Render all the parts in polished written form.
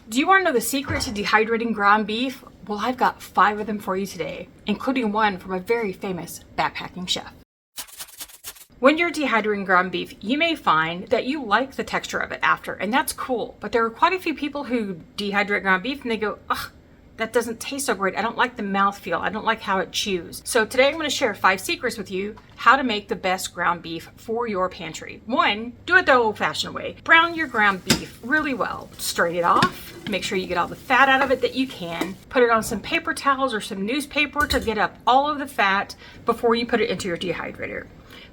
Do you want to know the secret to dehydrating ground beef? Well, I've got 5 of them for you today, including one from a very famous backpacking chef. When you're dehydrating ground beef, you may find that you like the texture of it after, and that's cool. But there are quite a few people who dehydrate ground beef and they go, ugh, that doesn't taste so great. I don't like the mouthfeel. I don't like how it chews. So today I'm going to share 5 secrets with you how to make the best ground beef for your pantry. 1, do it the old-fashioned way. Brown your ground beef really well. Strain it off. Make sure you get all the fat out of it that you can. Put it on some paper towels or some newspaper to get up all of the fat before you put it into your dehydrator.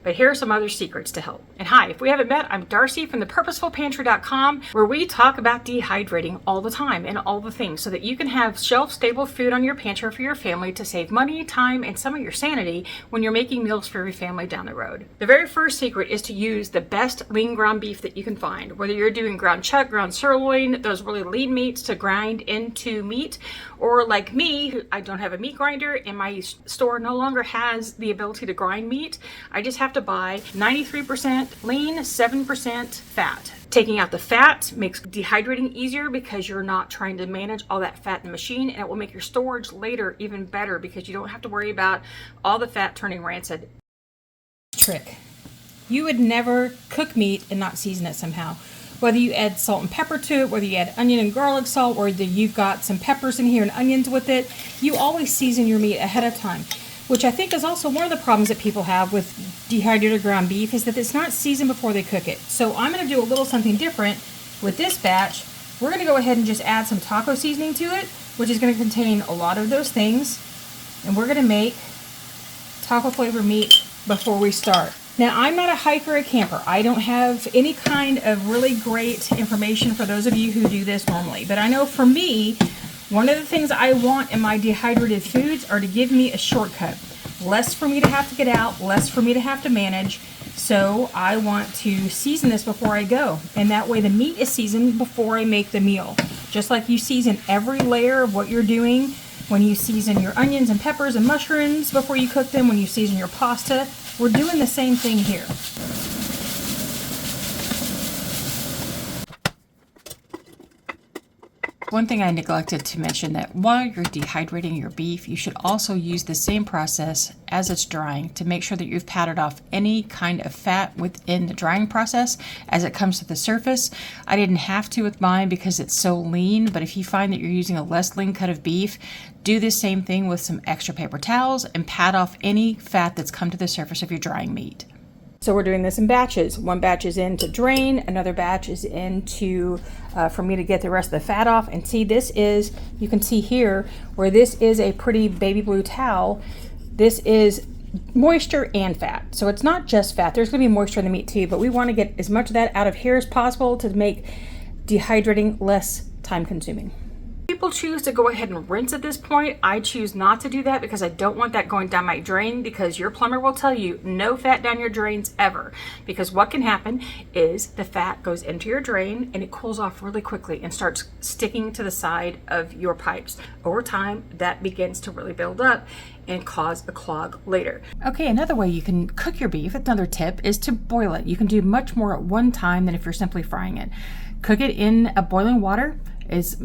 But here are some other secrets to help. And hi, if we haven't met, I'm Darcy from the Purposefulpantry.com, where we talk about dehydrating all the time and all the things so that you can have shelf-stable food on your pantry for your family to save money, time, and some of your sanity when you're making meals for your family down the road. The very first secret is to use the best lean ground beef that you can find. Whether you're doing ground chuck, ground sirloin, those really lean meats to grind into meat, or like me, I don't have a meat grinder and my store no longer has the ability to grind meat. I just have to buy 93% lean, 7% fat. Taking out the fat makes dehydrating easier because you're not trying to manage all that fat in the machine, and it will make your storage later even better because you don't have to worry about all the fat turning rancid. Trick. You would never cook meat and not season it somehow. Whether you add salt and pepper to it, whether you add onion and garlic salt, or you've got some peppers in here and onions with it, you always season your meat ahead of time. Which I think is also one of the problems that people have with dehydrated ground beef is that it's not seasoned before they cook it. So I'm going to do a little something different with this batch. We're going to go ahead and just add some taco seasoning to it, which is going to contain a lot of those things. And we're going to make taco flavor meat before we start. Now, I'm not a hiker or a camper. I don't have any kind of really great information for those of you who do this normally. But I know for me, one of the things I want in my dehydrated foods are to give me a shortcut. Less for me to have to get out, less for me to have to manage. So I want to season this before I go. And that way the meat is seasoned before I make the meal. Just like you season every layer of what you're doing when you season your onions and peppers and mushrooms before you cook them, when you season your pasta, we're doing the same thing here. One thing I neglected to mention, that while you're dehydrating your beef, you should also use the same process as it's drying to make sure that you've patted off any kind of fat within the drying process as it comes to the surface. I didn't have to with mine because it's so lean, but if you find that you're using a less lean cut of beef, do the same thing with some extra paper towels and pat off any fat that's come to the surface of your drying meat. So we're doing this in batches. One batch is in to drain, another batch is in to, for me to get the rest of the fat off. And see, this is, you can see here, where this is a pretty baby blue towel, this is moisture and fat. So it's not just fat, there's gonna be moisture in the meat too, but we wanna get as much of that out of here as possible to make dehydrating less time consuming. People choose to go ahead and rinse at this point. I choose not to do that because I don't want that going down my drain, because your plumber will tell you no fat down your drains ever, because what can happen is the fat goes into your drain and it cools off really quickly and starts sticking to the side of your pipes. Over time, that begins to really build up and cause a clog later. Okay, another way you can cook your beef, another tip, is to boil it. You can do much more at one time than if you're simply frying it. Cook it in a boiling water as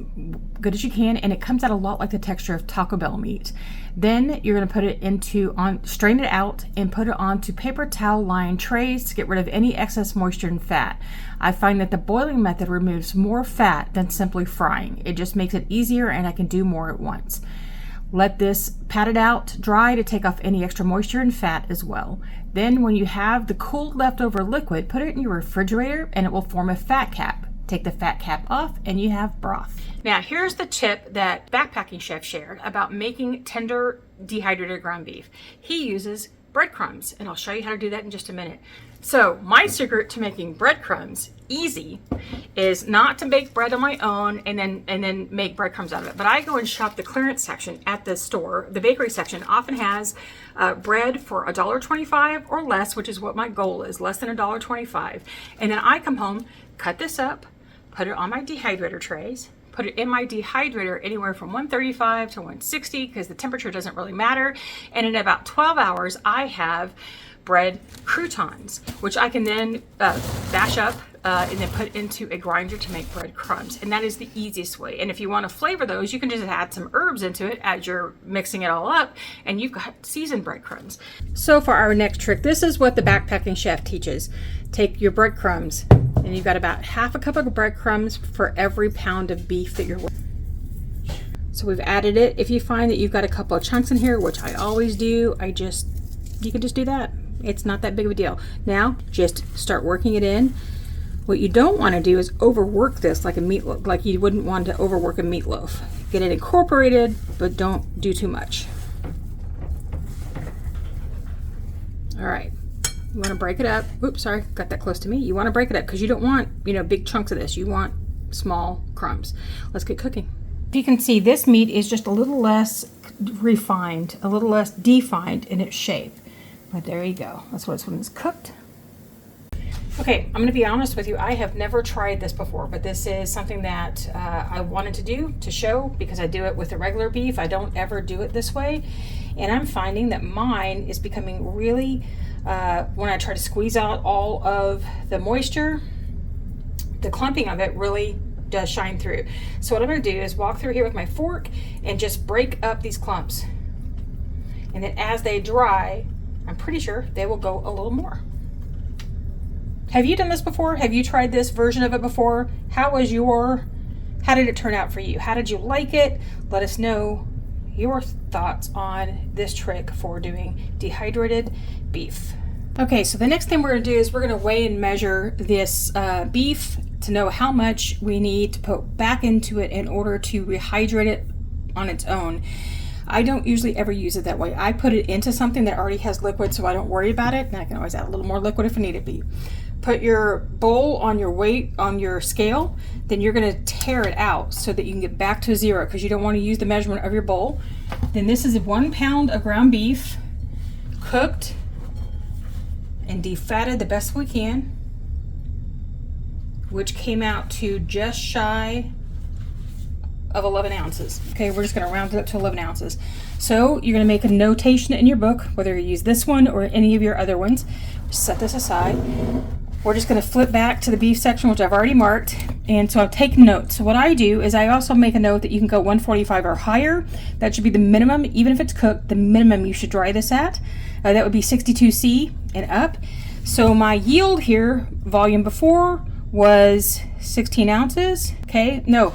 good as you can, and it comes out a lot like the texture of Taco Bell meat. Then you're going to put it strain it out and put it onto paper towel lined trays to get rid of any excess moisture and fat. I find that the boiling method removes more fat than simply frying. It just makes it easier and I can do more at once. Let this pat it out dry to take off any extra moisture and fat as well. Then when you have the cooled leftover liquid, put it in your refrigerator and it will form a fat cap. Take the fat cap off and you have broth. Now here's the tip that backpacking chef shared about making tender dehydrated ground beef. He uses breadcrumbs, and I'll show you how to do that in just a minute. So my secret to making breadcrumbs easy is not to bake bread on my own and then make breadcrumbs out of it. But I go and shop the clearance section at the store. The bakery section often has bread for $1.25 or less, which is what my goal is, less than $1.25. And then I come home, cut this up, put it on my dehydrator trays, put it in my dehydrator anywhere from 135 to 160 because the temperature doesn't really matter. And in about 12 hours, I have bread croutons, which I can then bash up and then put into a grinder to make breadcrumbs. And that is the easiest way. And if you want to flavor those, you can just add some herbs into it as you're mixing it all up, and you've got seasoned breadcrumbs. So for our next trick, this is what the backpacking chef teaches. Take your breadcrumbs, and you've got about half a cup of breadcrumbs for every pound of beef that you're working. So we've added it. If you find that you've got a couple of chunks in here, which I always do, you can just do that. It's not that big of a deal. Now, just start working it in. What you don't want to do is overwork this like a meatloaf, like you wouldn't want to overwork a meatloaf. Get it incorporated, but don't do too much. All right, you want to break it up. Oops, sorry, got that close to me. You want to break it up because you don't want, big chunks of this. You want small crumbs. Let's get cooking. You can see this meat is just a little less refined, a little less defined in its shape. But there you go. That's what it's when it's cooked. Okay, I'm going to be honest with you. I have never tried this before, but this is something that I wanted to do to show because I do it with the regular beef. I don't ever do it this way. And I'm finding that mine is becoming really, when I try to squeeze out all of the moisture, the clumping of it really does shine through. So what I'm going to do is walk through here with my fork and just break up these clumps. And then as they dry, I'm pretty sure they will go a little more. Have you done this before? Have you tried this version of it before? How did it turn out for you? How did you like it? Let us know your thoughts on this trick for doing dehydrated beef. Okay, so the next thing we're going to do is we're going to weigh and measure this beef to know how much we need to put back into it in order to rehydrate it on its own. I don't usually ever use it that way. I put it into something that already has liquid so I don't worry about it, and I can always add a little more liquid if I need it be. Put your bowl on your weight on your scale, then you're going to tear it out so that you can get back to 0 because you don't want to use the measurement of your bowl. Then this is 1 pound of ground beef, cooked and defatted the best we can, which came out to just shy of 11 ounces. Okay, we're just going to round it up to 11 ounces. So you're going to make a notation in your book, whether you use this one or any of your other ones. Set this aside. We're just going to flip back to the beef section, which I've already marked. And so I've taken notes. So what I do is I also make a note that you can go 145 or higher. That should be the minimum, even if it's cooked, the minimum you should dry this at. That would be 62C and up. So my yield here, volume before, was 16 ounces. Okay, no,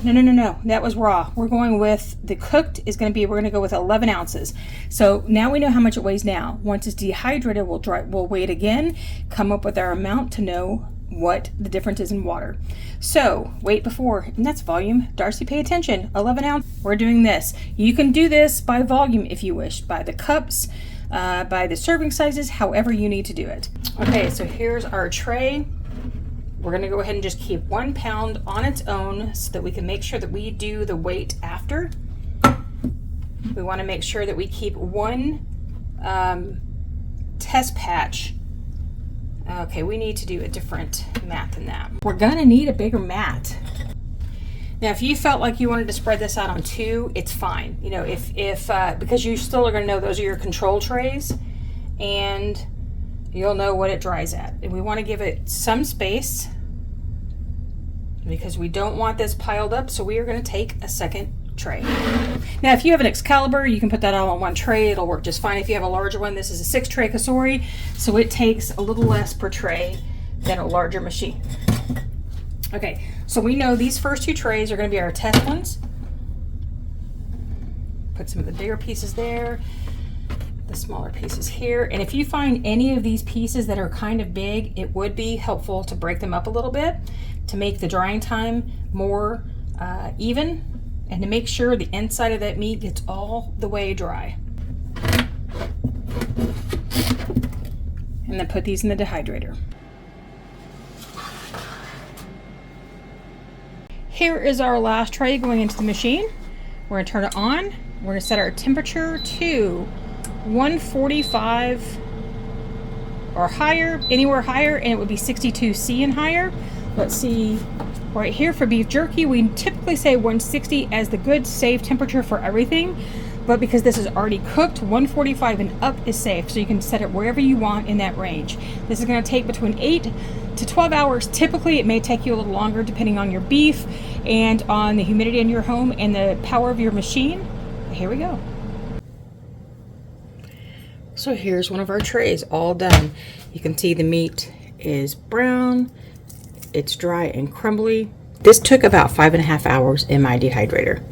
that was raw. We're going with the cooked is going to be, we're going to go with 11 ounces. So now we know how much it weighs now. Once it's dehydrated, we'll weigh it again, come up with our amount to know what the difference is in water. So weight before, and that's volume. Darcy, pay attention, 11 ounce. We're doing this. You can do this by volume if you wish, by the cups, by the serving sizes, however you need to do it. Okay, so here's our tray. We're going to go ahead and just keep 1 pound on its own so that we can make sure that we do the weight after. We want to make sure that we keep one test patch. Okay, we need to do a different mat than that. We're going to need a bigger mat. Now, if you felt like you wanted to spread this out on 2, it's fine. If because you still are going to know those are your control trays, and you'll know what it dries at. And we want to give it some space because we don't want this piled up, so we are going to take a second tray. Now, if you have an Excalibur, you can put that all on one tray. It'll work just fine. If you have a larger one, this is a 6-tray Kasori, so it takes a little less per tray than a larger machine. Okay, so we know these first 2 trays are going to be our test ones. Put some of the bigger pieces there, the smaller pieces here. And if you find any of these pieces that are kind of big, it would be helpful to break them up a little bit to make the drying time more even, and to make sure the inside of that meat gets all the way dry. And then put these in the dehydrator. Here is our last tray going into the machine. We're going to turn it on. We're going to set our temperature to 145 or higher, anywhere higher, and it would be 62C and higher. Let's see, right here for beef jerky, we typically say 160 as the good safe temperature for everything. but because this is already cooked, 145 and up is safe, so you can set it wherever you want in that range. This is going to take between 8 to 12 hours. Typically, it may take you a little longer depending on your beef and on the humidity in your home and the power of your machine. Here we go. So here's one of our trays all done. You can see the meat is brown, it's dry and crumbly. This took about 5.5 hours in my dehydrator.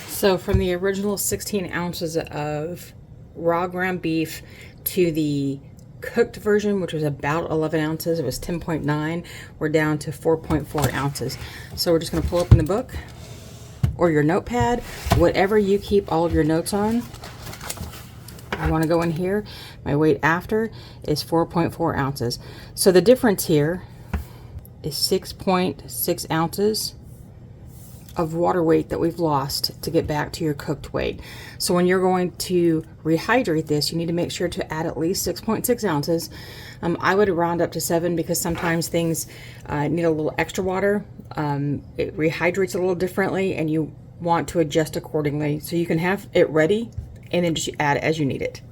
So from the original 16 ounces of raw ground beef to the cooked version, which was about 11 ounces, it was 10.9, we're down to 4.4 ounces. So we're just going to pull up in the book or your notepad, whatever you keep all of your notes on. I want to go in here. My weight after is 4.4 ounces. So the difference here is 6.6 ounces of water weight that we've lost to get back to your cooked weight. So when you're going to rehydrate this, you need to make sure to add at least 6.6 ounces. I would round up to 7 because sometimes things need a little extra water. It rehydrates a little differently and you want to adjust accordingly. So you can have it ready and then just add as you need it.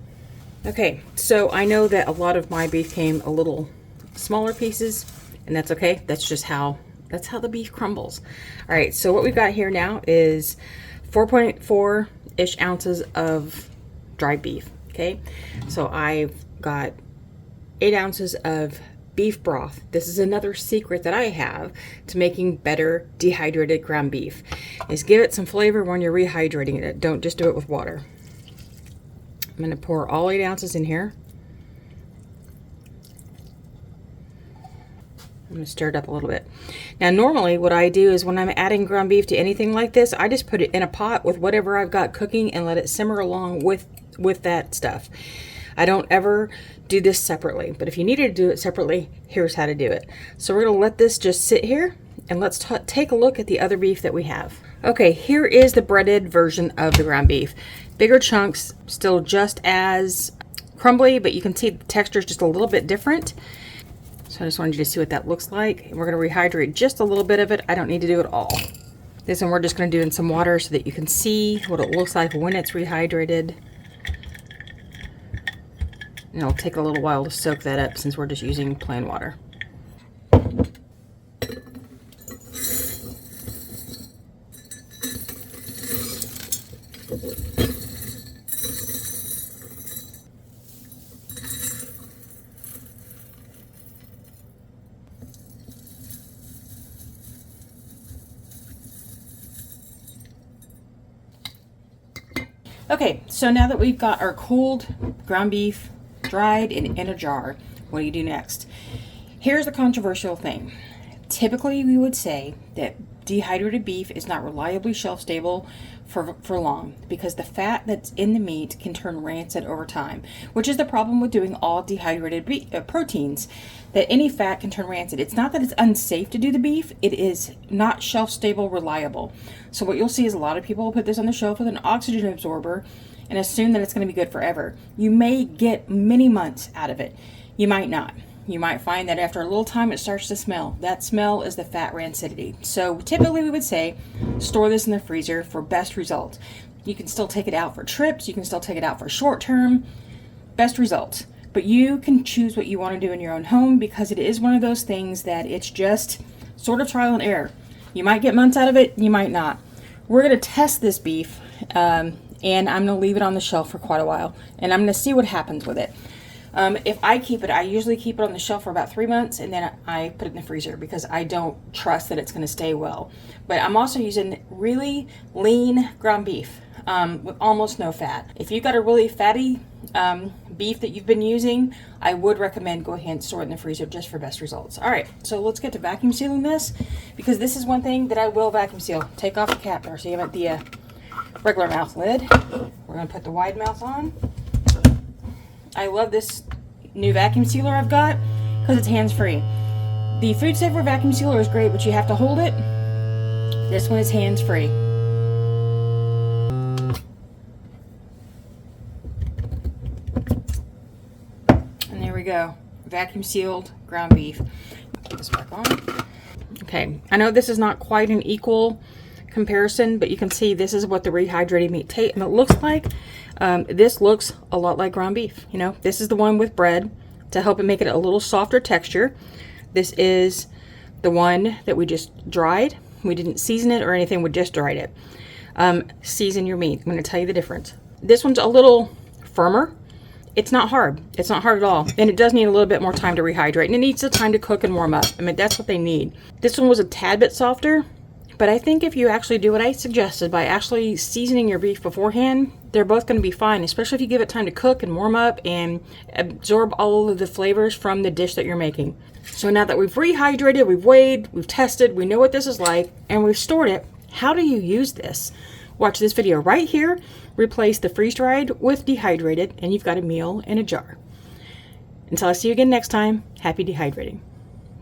Okay, so I know that a lot of my beef came a little smaller pieces, and that's okay. That's just how the beef crumbles. All right, so what we've got here now is 4.4-ish ounces of dried beef. Okay, so I've got 8 ounces of beef broth. This is another secret that I have to making better dehydrated ground beef, is give it some flavor when you're rehydrating it. Don't just do it with water. I'm going to pour all 8 ounces in here. I'm going to stir it up a little bit. Now normally what I do is when I'm adding ground beef to anything like this, I just put it in a pot with whatever I've got cooking and let it simmer along with that stuff. I don't ever do this separately, but if you needed to do it separately, here's how to do it. So we're going to let this just sit here and let's take a look at the other beef that we have. Okay, here is the breaded version of the ground beef. Bigger chunks, still just as crumbly, but you can see the texture is just a little bit different. So I just wanted you to see what that looks like. And we're going to rehydrate just a little bit of it. I don't need to do it all. This one we're just going to do in some water so that you can see what it looks like when it's rehydrated. And it'll take a little while to soak that up since we're just using plain water. Okay, so now that we've got our cold ground beef dried and in a jar, what do you do next? Here's the controversial thing. Typically, we would say that dehydrated beef is not reliably shelf stable for long because the fat that's in the meat can turn rancid over time, which is the problem with doing all dehydrated proteins, that any fat can turn rancid. It's not that it's unsafe to do the beef, it is not shelf stable reliable. So what you'll see is a lot of people will put this on the shelf with an oxygen absorber and assume that it's going to be good forever. You may get many months out of it. You might not. You might find that after a little time it starts to smell. That smell is the fat rancidity. So typically we would say store this in the freezer for best results. You can still take it out for trips. You can still take it out for short term. Best results. But you can choose what you want to do in your own home because it is one of those things that it's just sort of trial and error. You might get months out of it. You might not. We're going to test this beef and I'm going to leave it on the shelf for quite a while. And I'm going to see what happens with it. If I keep it, I usually keep it on the shelf for about 3 months and then I put it in the freezer because I don't trust that it's going to stay well. But I'm also using really lean ground beef with almost no fat. If you've got a really fatty beef that you've been using, I would recommend go ahead and store it in the freezer just for best results. All right, so let's get to vacuum sealing this because this is one thing that I will vacuum seal. Take off the cap there so you have the regular mouth lid. We're going to put the wide mouth on. I love this new vacuum sealer I've got because it's hands-free. The Food Saver vacuum sealer is great, but you have to hold it. This one is hands-free. And there we we go. Vacuum sealed ground beef. Put this back on. Okay, I know this is not quite an equal comparison, but you can see this is what the rehydrated meat tastes and it looks like. This looks a lot like ground beef. You know, this is the one with bread to help it make it a little softer texture. This is the one that we just dried. We didn't season it or anything, we just dried it. Season your meat. I'm going to tell you the difference. This one's a little firmer. It's not hard. It's not hard at all. And it does need a little bit more time to rehydrate. And it needs the time to cook and warm up. I mean, that's what they need. This one was a tad bit softer. But I think if you actually do what I suggested by actually seasoning your beef beforehand, they're both going to be fine, especially if you give it time to cook and warm up and absorb all of the flavors from the dish that you're making. So now that we've rehydrated, we've weighed, we've tested, we know what this is like, and we've stored it, how do you use this? Watch this video right here. Replace the freeze-dried with dehydrated, and you've got a meal in a jar. Until I see you again next time, happy dehydrating.